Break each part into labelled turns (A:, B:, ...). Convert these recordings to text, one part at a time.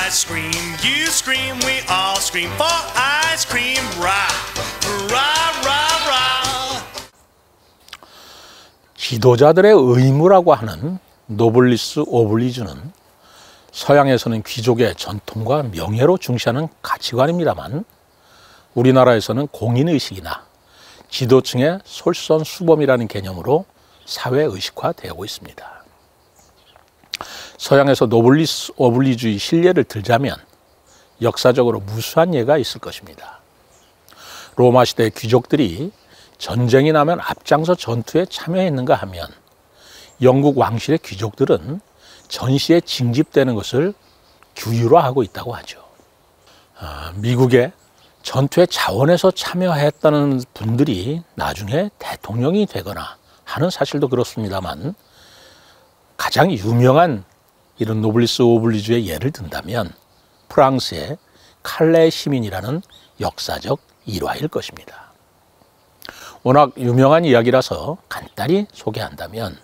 A: ice cream. You scream, we all scream for ice cream. Rah, rah, rah, rah.
B: 지도자들의 의무라고 하는 노블리스 오블리주는 서양에서는 귀족의 전통과 명예로 중시하는 가치관입니다만 우리나라에서는 공인의식이나 지도층의 솔선수범이라는 개념으로 사회의식화되고 있습니다. 서양에서 노블리스 오블리주의 실례를 들자면 역사적으로 무수한 예가 있을 것입니다. 로마 시대 귀족들이 전쟁이 나면 앞장서 전투에 참여했는가 하면 영국 왕실의 귀족들은 전시에 징집되는 것을 규율화 하고 있다고 하죠. 미국의 전투에 자원해서 참여했다는 분들이 나중에 대통령이 되거나 하는 사실도 그렇습니다만 가장 유명한 이런 노블리스 오블리주의 예를 든다면 프랑스의 칼레 시민이라는 역사적 일화일 것입니다. 워낙 유명한 이야기라서 간단히 소개한다면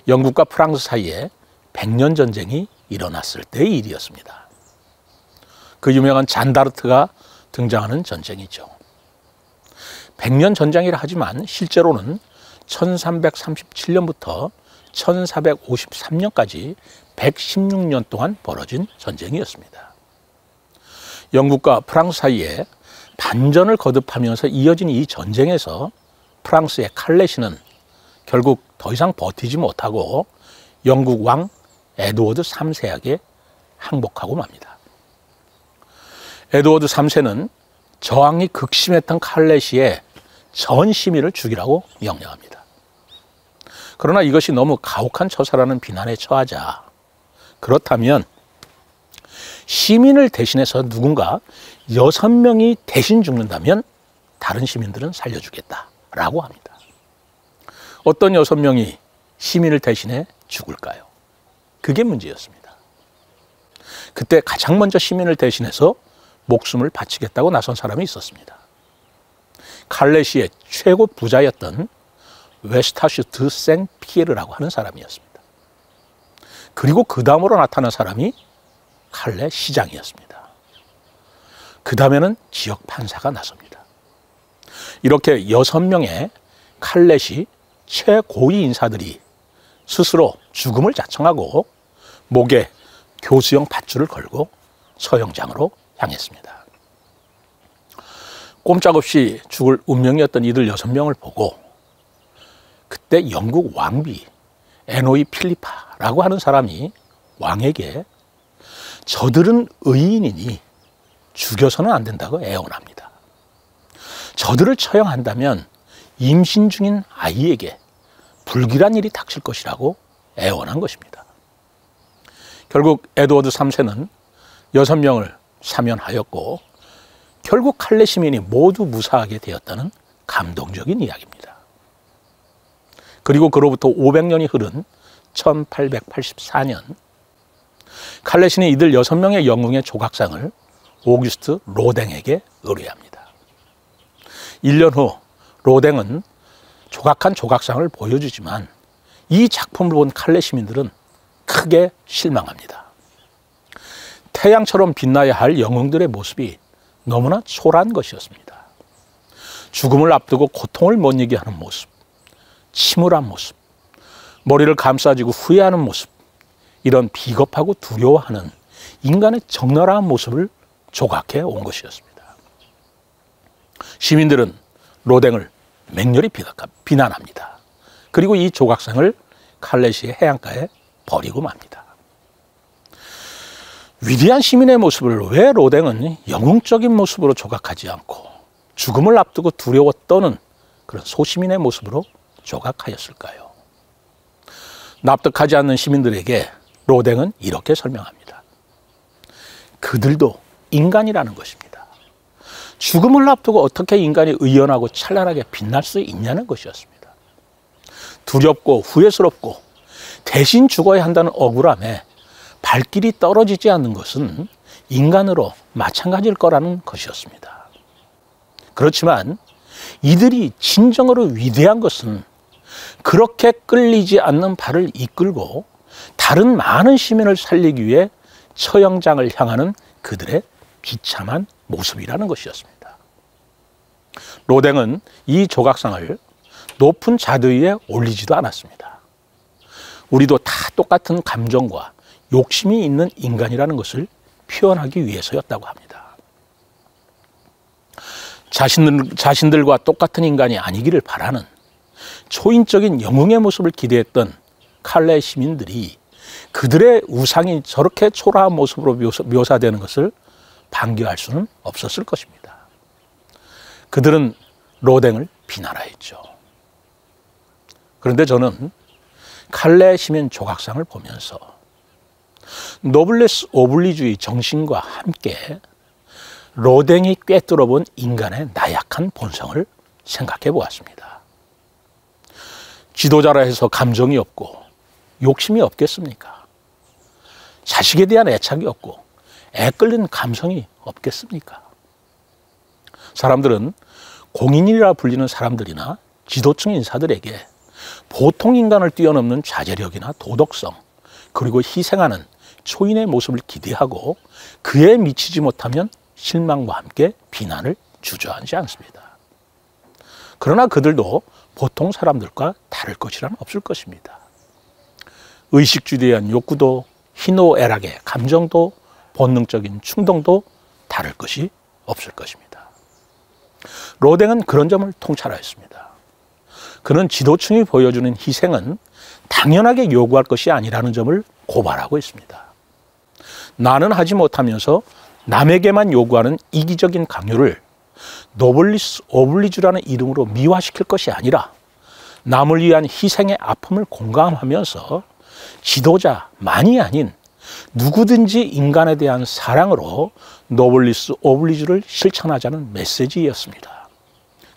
B: 영국과 프랑스 사이에 100년 전쟁이 일어났을 때의 일이었습니다. 그 유명한 잔다르트가 등장하는 전쟁이죠. 100년 전쟁이라 하지만 실제로는 1337년부터 1453년까지 116년 동안 벌어진 전쟁이었습니다. 영국과 프랑스 사이에 반전을 거듭하면서 이어진 이 전쟁에서 프랑스의 칼레시는 결국 더 이상 버티지 못하고 영국 왕 에드워드 3세에게 항복하고 맙니다. 에드워드 3세는 저항이 극심했던 칼레시의 전 시민을 죽이라고 명령합니다. 그러나 이것이 너무 가혹한 처사라는 비난에 처하자 그렇다면 시민을 대신해서 누군가 6명이 대신 죽는다면 다른 시민들은 살려주겠다라고 합니다. 어떤 6명이 시민을 대신해 죽을까요? 그게 문제였습니다. 그때 가장 먼저 시민을 대신해서 목숨을 바치겠다고 나선 사람이 있었습니다. 칼레시의 최고 부자였던 웨스타슈 드 생피에르라고 하는 사람이었습니다. 그리고 그 다음으로 나타난 사람이 칼레 시장이었습니다. 그 다음에는 지역 판사가 나섭니다. 이렇게 6명의 칼레시 최고위 인사들이 스스로 죽음을 자청하고 목에 교수형 밧줄을 걸고 서형장으로 향했습니다. 꼼짝없이 죽을 운명이었던 이들 6명을 보고 그때 영국 왕비 에노이 필리파라고 하는 사람이 왕에게 저들은 의인이니 죽여서는 안 된다고 애원합니다. 저들을 처형한다면 임신 중인 아이에게 불길한 일이 닥칠 것이라고 애원한 것입니다. 결국 에드워드 3세는 6명을 사면하였고 결국 칼레 시민이 모두 무사하게 되었다는 감동적인 이야기입니다. 그리고 그로부터 500년이 흐른 1884년 칼레 시는 이들 6명의 영웅의 조각상을 오규스트 로댕에게 의뢰합니다. 1년 후 로댕은 조각한 조각상을 보여주지만 이 작품을 본 칼레 시민들은 크게 실망합니다. 태양처럼 빛나야 할 영웅들의 모습이 너무나 초라한 것이었습니다. 죽음을 앞두고 고통을 못 이기게 하는 모습, 침울한 모습, 머리를 감싸쥐고 후회하는 모습, 이런 비겁하고 두려워하는 인간의 적나라한 모습을 조각해 온 것이었습니다. 시민들은 로댕을 맹렬히 비난합니다. 그리고 이 조각상을 칼레시의 해안가에 버리고 맙니다. 위대한 시민의 모습을 왜 로댕은 영웅적인 모습으로 조각하지 않고 죽음을 앞두고 두려워 떠는 그런 소시민의 모습으로 조각하였을까요? 납득하지 않는 시민들에게 로댕은 이렇게 설명합니다. 그들도 인간이라는 것입니다. 죽음을 앞두고 어떻게 인간이 의연하고 찬란하게 빛날 수 있냐는 것이었습니다. 두렵고 후회스럽고 대신 죽어야 한다는 억울함에 발길이 떨어지지 않는 것은 인간으로 마찬가지일 거라는 것이었습니다. 그렇지만 이들이 진정으로 위대한 것은 그렇게 끌리지 않는 발을 이끌고 다른 많은 시민을 살리기 위해 처형장을 향하는 그들의 비참한 모습이라는 것이었습니다. 로댕은 이 조각상을 높은 자드 위에 올리지도 않았습니다. 우리도 다 똑같은 감정과 욕심이 있는 인간이라는 것을 표현하기 위해서였다고 합니다. 자신들과 똑같은 인간이 아니기를 바라는 초인적인 영웅의 모습을 기대했던 칼레 시민들이 그들의 우상이 저렇게 초라한 모습으로 묘사되는 것을 반겨할 수는 없었을 것입니다. 그들은 로댕을 비난하였죠. 그런데 저는 칼레 시민 조각상을 보면서 노블레스 오블리주의 정신과 함께 로댕이 꿰뚫어본 인간의 나약한 본성을 생각해 보았습니다. 지도자라 해서 감정이 없고 욕심이 없겠습니까? 자식에 대한 애착이 없고 애끓는 감성이 없겠습니까? 사람들은 공인이라 불리는 사람들이나 지도층 인사들에게 보통 인간을 뛰어넘는 자제력이나 도덕성, 그리고 희생하는 초인의 모습을 기대하고 그에 미치지 못하면 실망과 함께 비난을 주저하지 않습니다. 그러나 그들도 보통 사람들과 다를 것이란 없을 것입니다. 의식주에 대한 욕구도 희노애락의 감정도 본능적인 충동도 다를 것이 없을 것입니다. 로댕은 그런 점을 통찰하였습니다. 그는 지도층이 보여주는 희생은 당연하게 요구할 것이 아니라는 점을 고발하고 있습니다. 나는 하지 못하면서 남에게만 요구하는 이기적인 강요를 노블리스 오블리주라는 이름으로 미화시킬 것이 아니라 남을 위한 희생의 아픔을 공감하면서 지도자만이 아닌 누구든지 인간에 대한 사랑으로 노블리스 오블리주를 실천하자는 메시지였습니다.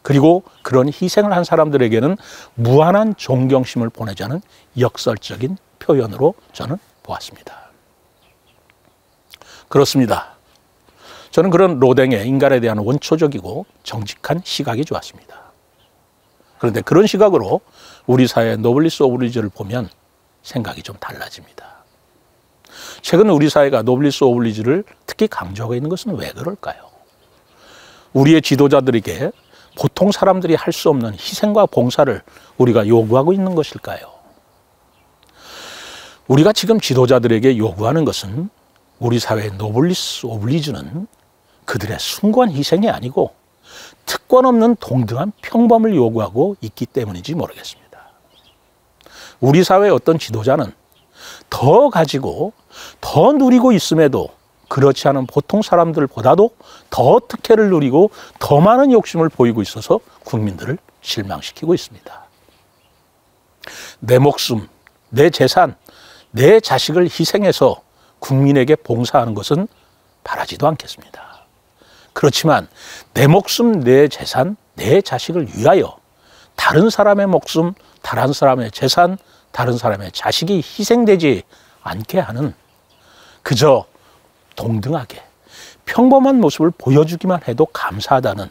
B: 그리고 그런 희생을 한 사람들에게는 무한한 존경심을 보내자는 역설적인 표현으로 저는 보았습니다. 그렇습니다. 저는 그런 로댕의 인간에 대한 원초적이고 정직한 시각이 좋았습니다. 그런데 그런 시각으로 우리 사회의 노블리스 오블리주를 보면 생각이 좀 달라집니다. 최근 우리 사회가 노블리스 오블리주를 특히 강조하고 있는 것은 왜 그럴까요? 우리의 지도자들에게 보통 사람들이 할 수 없는 희생과 봉사를 우리가 요구하고 있는 것일까요? 우리가 지금 지도자들에게 요구하는 것은 우리 사회의 노블리스 오블리주는 그들의 숭고한 희생이 아니고 특권 없는 동등한 평범을 요구하고 있기 때문인지 모르겠습니다. 우리 사회의 어떤 지도자는 더 가지고 더 누리고 있음에도 그렇지 않은 보통 사람들보다도 더 특혜를 누리고 더 많은 욕심을 보이고 있어서 국민들을 실망시키고 있습니다. 내 목숨, 내 재산, 내 자식을 희생해서 국민에게 봉사하는 것은 바라지도 않겠습니다. 그렇지만 내 목숨, 내 재산, 내 자식을 위하여 다른 사람의 목숨, 다른 사람의 재산, 다른 사람의 자식이 희생되지 않게 하는 그저 동등하게 평범한 모습을 보여주기만 해도 감사하다는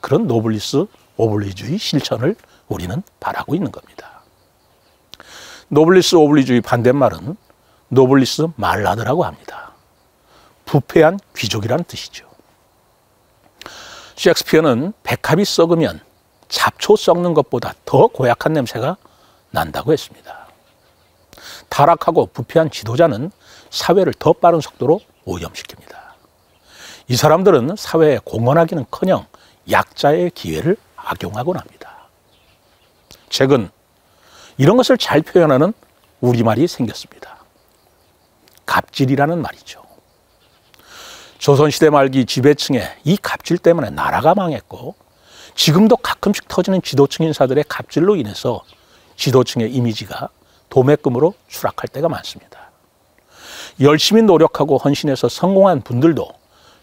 B: 그런 노블리스 오블리주의 실천을 우리는 바라고 있는 겁니다. 노블리스 오블리주의 반대말은 노블리스 말라드라고 합니다. 부패한 귀족이라는 뜻이죠. 셰익스피어는 백합이 썩으면 잡초 썩는 것보다 더 고약한 냄새가 난다고 했습니다. 타락하고 부패한 지도자는 사회를 더 빠른 속도로 오염시킵니다. 이 사람들은 사회에 공헌하기는커녕 약자의 기회를 악용하곤 합니다. 최근 이런 것을 잘 표현하는 우리말이 생겼습니다. 갑질이라는 말이죠. 조선시대 말기 지배층의 이 갑질 때문에 나라가 망했고 지금도 가끔씩 터지는 지도층 인사들의 갑질로 인해서 지도층의 이미지가 도매금으로 추락할 때가 많습니다. 열심히 노력하고 헌신해서 성공한 분들도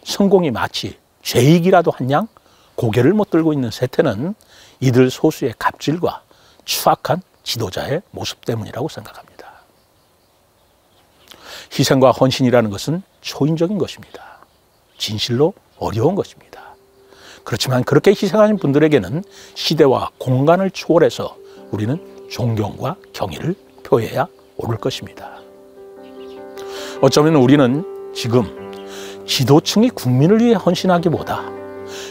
B: 성공이 마치 죄익이라도 한 양 고개를 못 들고 있는 세태는 이들 소수의 갑질과 추악한 지도자의 모습 때문이라고 생각합니다. 희생과 헌신이라는 것은 초인적인 것입니다. 진실로 어려운 것입니다. 그렇지만 그렇게 희생하는 분들에게는 시대와 공간을 초월해서 우리는 존경과 경의를 표해야 옳을 것입니다. 어쩌면 우리는 지금 지도층이 국민을 위해 헌신하기보다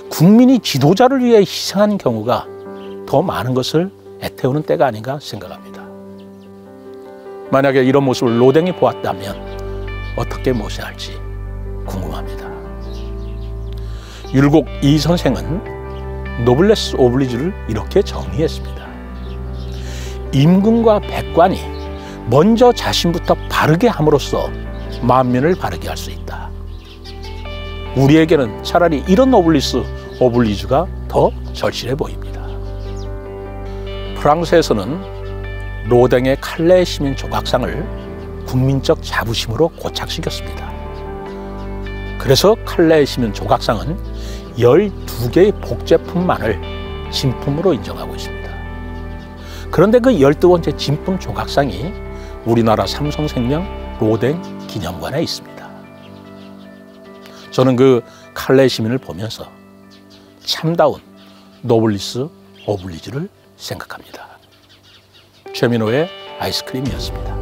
B: 국민이 지도자를 위해 희생하는 경우가 더 많은 것을 애태우는 때가 아닌가 생각합니다. 만약에 이런 모습을 로댕이 보았다면 어떻게 모셔할지 궁금합니다. 율곡 이 선생은 노블레스 오블리주를 이렇게 정의했습니다. 임금과 백관이 먼저 자신부터 바르게 함으로써 만민을 바르게 할 수 있다. 우리에게는 차라리 이런 노블리스 오블리주가 더 절실해 보입니다. 프랑스에서는 로댕의 칼레 시민 조각상을 국민적 자부심으로 고착시켰습니다. 그래서 칼레 시민 조각상은 12개의 복제품만을 진품으로 인정하고 있습니다. 그런데 그 12번째 진품 조각상이 우리나라 삼성생명 로댕 기념관에 있습니다. 저는 그 칼레 시민을 보면서 참다운 노블리스 오블리주를 생각합니다. 최민호의 아이스크림이었습니다.